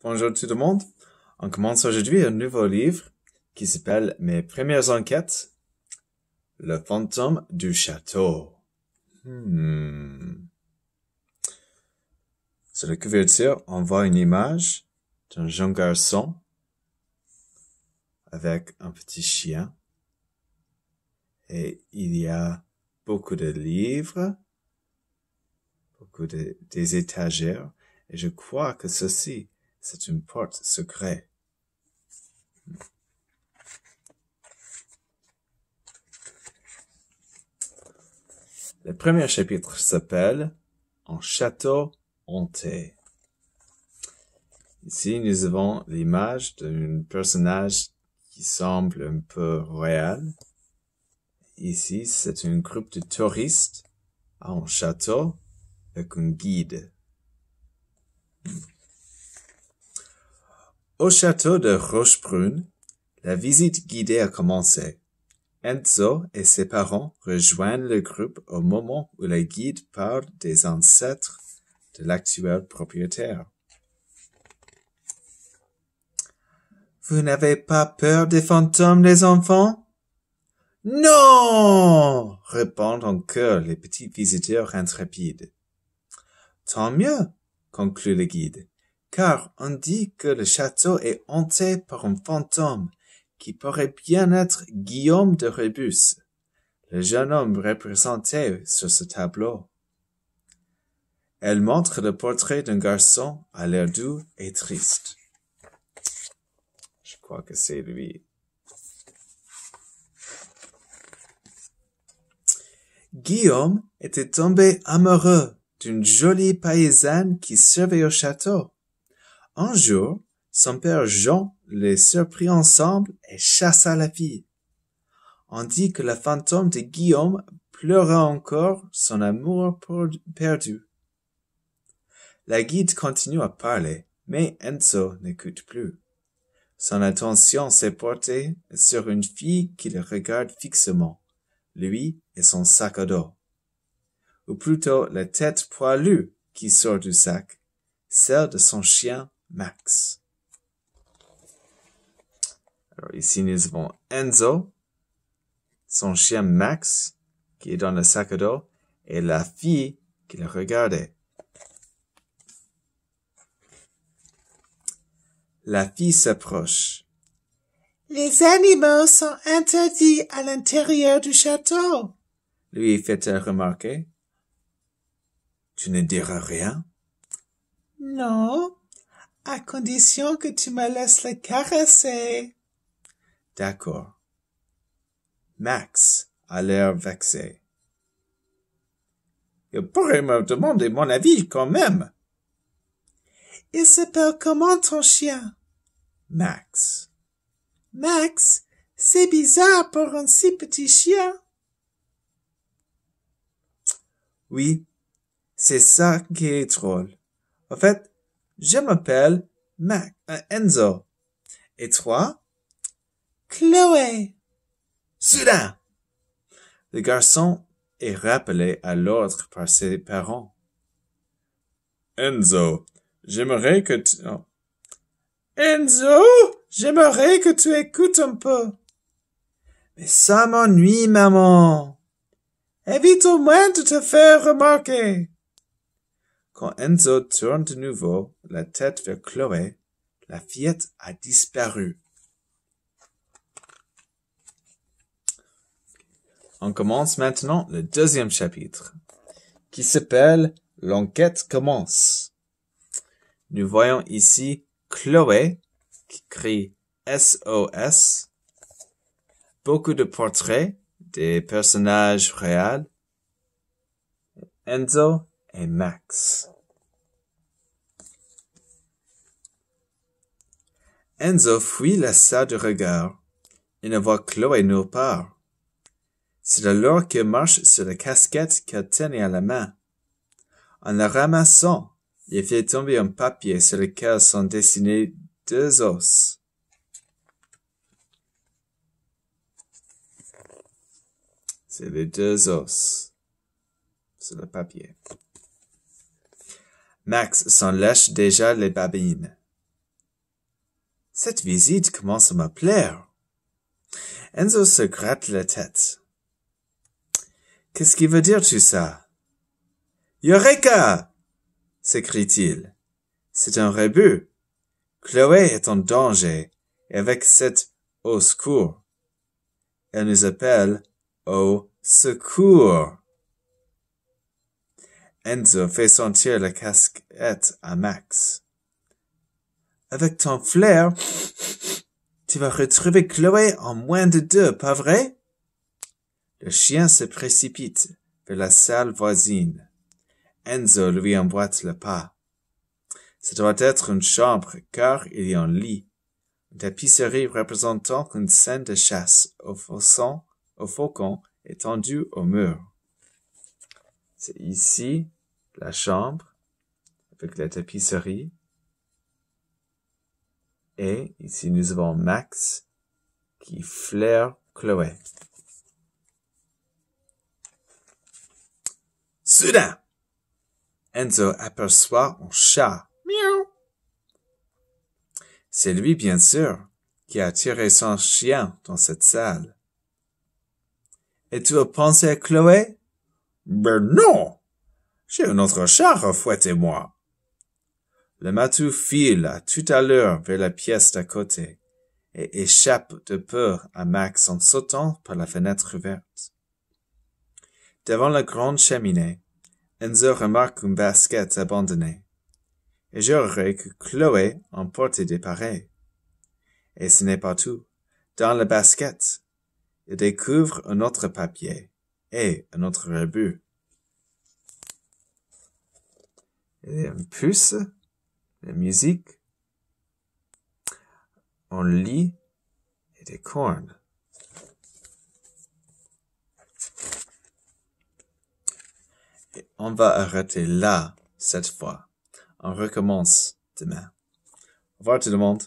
Bonjour tout le monde. On commence aujourd'hui un nouveau livre qui s'appelle Mes premières enquêtes. Le fantôme du château. Sur la couverture, on voit une image d'un jeune garçon avec un petit chien. Et il y a beaucoup de livres, des étagères. Et je crois que ceci, c'est une porte secrète. Le premier chapitre s'appelle Un château hanté. Ici, nous avons l'image d'un personnage qui semble un peu réel. Ici, c'est un groupe de touristes à un château avec un guide. Au château de Rochebrune, la visite guidée a commencé. Enzo et ses parents rejoignent le groupe au moment où le guide parle des ancêtres de l'actuel propriétaire. Vous n'avez pas peur des fantômes, les enfants? Non! Répondent en chœur les petits visiteurs intrépides. Tant mieux, conclut le guide, car on dit que le château est hanté par un fantôme qui pourrait bien être Guillaume de Rébus, le jeune homme représenté sur ce tableau. Elle montre le portrait d'un garçon à l'air doux et triste. Je crois que c'est lui. Guillaume était tombé amoureux d'une jolie paysanne qui servait au château. Un jour, son père Jean les surprit ensemble et chassa la fille. On dit que le fantôme de Guillaume pleura encore son amour perdu. La guide continue à parler, mais Enzo n'écoute plus. Son attention s'est portée sur une fille qui le regarde fixement, lui et son sac à dos. Ou plutôt la tête poilue qui sort du sac, celle de son chien Max. Alors ici nous avons Enzo, son chien Max, qui est dans le sac à dos, et la fille qui le regardait. La fille s'approche. Les animaux sont interdits à l'intérieur du château, lui fait-elle remarquer. Tu ne diras rien? Non, à condition que tu me laisses le caresser. D'accord. Max a l'air vexé. Il pourrait me demander mon avis quand même. Il s'appelle comment ton chien? Max. Max, c'est bizarre pour un si petit chien. Oui, c'est ça qui est drôle. En fait, je m'appelle Enzo. Et toi? Chloé. Soudain, le garçon est rappelé à l'ordre par ses parents. Enzo, j'aimerais que tu... Oh. Enzo, j'aimerais que tu écoutes un peu. Mais ça m'ennuie, maman. Évite au moins de te faire remarquer. Quand Enzo tourne de nouveau la tête vers Chloé, la fillette a disparu. On commence maintenant le deuxième chapitre, qui s'appelle L'enquête commence. Nous voyons ici Chloé, qui crie SOS, beaucoup de portraits des personnages réels, Enzo et Max. Enzo fuit la salle de regard et ne voit Chloé nulle part. C'est alors qu'il marche sur la casquette qu'elle tenait à la main. En la ramassant, il fait tomber un papier sur lequel sont dessinés deux os. C'est les deux os sur le papier. Max s'en lèche déjà les babines. Cette visite commence à me plaire. Enzo se gratte la tête. Qu'est-ce qui veut dire tout ça? Eureka! S'écrie-t-il. C'est un rebut. Chloé est en danger, et avec cette au secours. Elle nous appelle au secours. Enzo fait sentir la casquette à Max. Avec ton flair, tu vas retrouver Chloé en moins de 2, pas vrai? Le chien se précipite vers la salle voisine. Enzo lui emboîte le pas. Ce doit être une chambre, car il y a un lit. Une tapisserie représentant une scène de chasse au faucon est tendue au mur. C'est ici la chambre avec la tapisserie. Et ici nous avons Max qui flaire Chloé. Soudain, Enzo aperçoit un chat. Miaou. C'est lui, bien sûr, qui a attiré son chien dans cette salle. Et tu as pensé à Chloé? Ben non! J'ai un autre chat à fouetter moi. Le matou file à toute allure vers la pièce d'à côté et échappe de peur à Max en sautant par la fenêtre ouverte. Devant la grande cheminée, Enzo remarque une basket abandonnée. Et jurerais que Chloé en portait des pareils. Et ce n'est pas tout. Dans la basket, il découvre un autre papier et un autre rebut. Il y a une puce, la musique, un lit et des cornes. Et on va arrêter là, cette fois. On recommence demain. Au revoir tout le monde.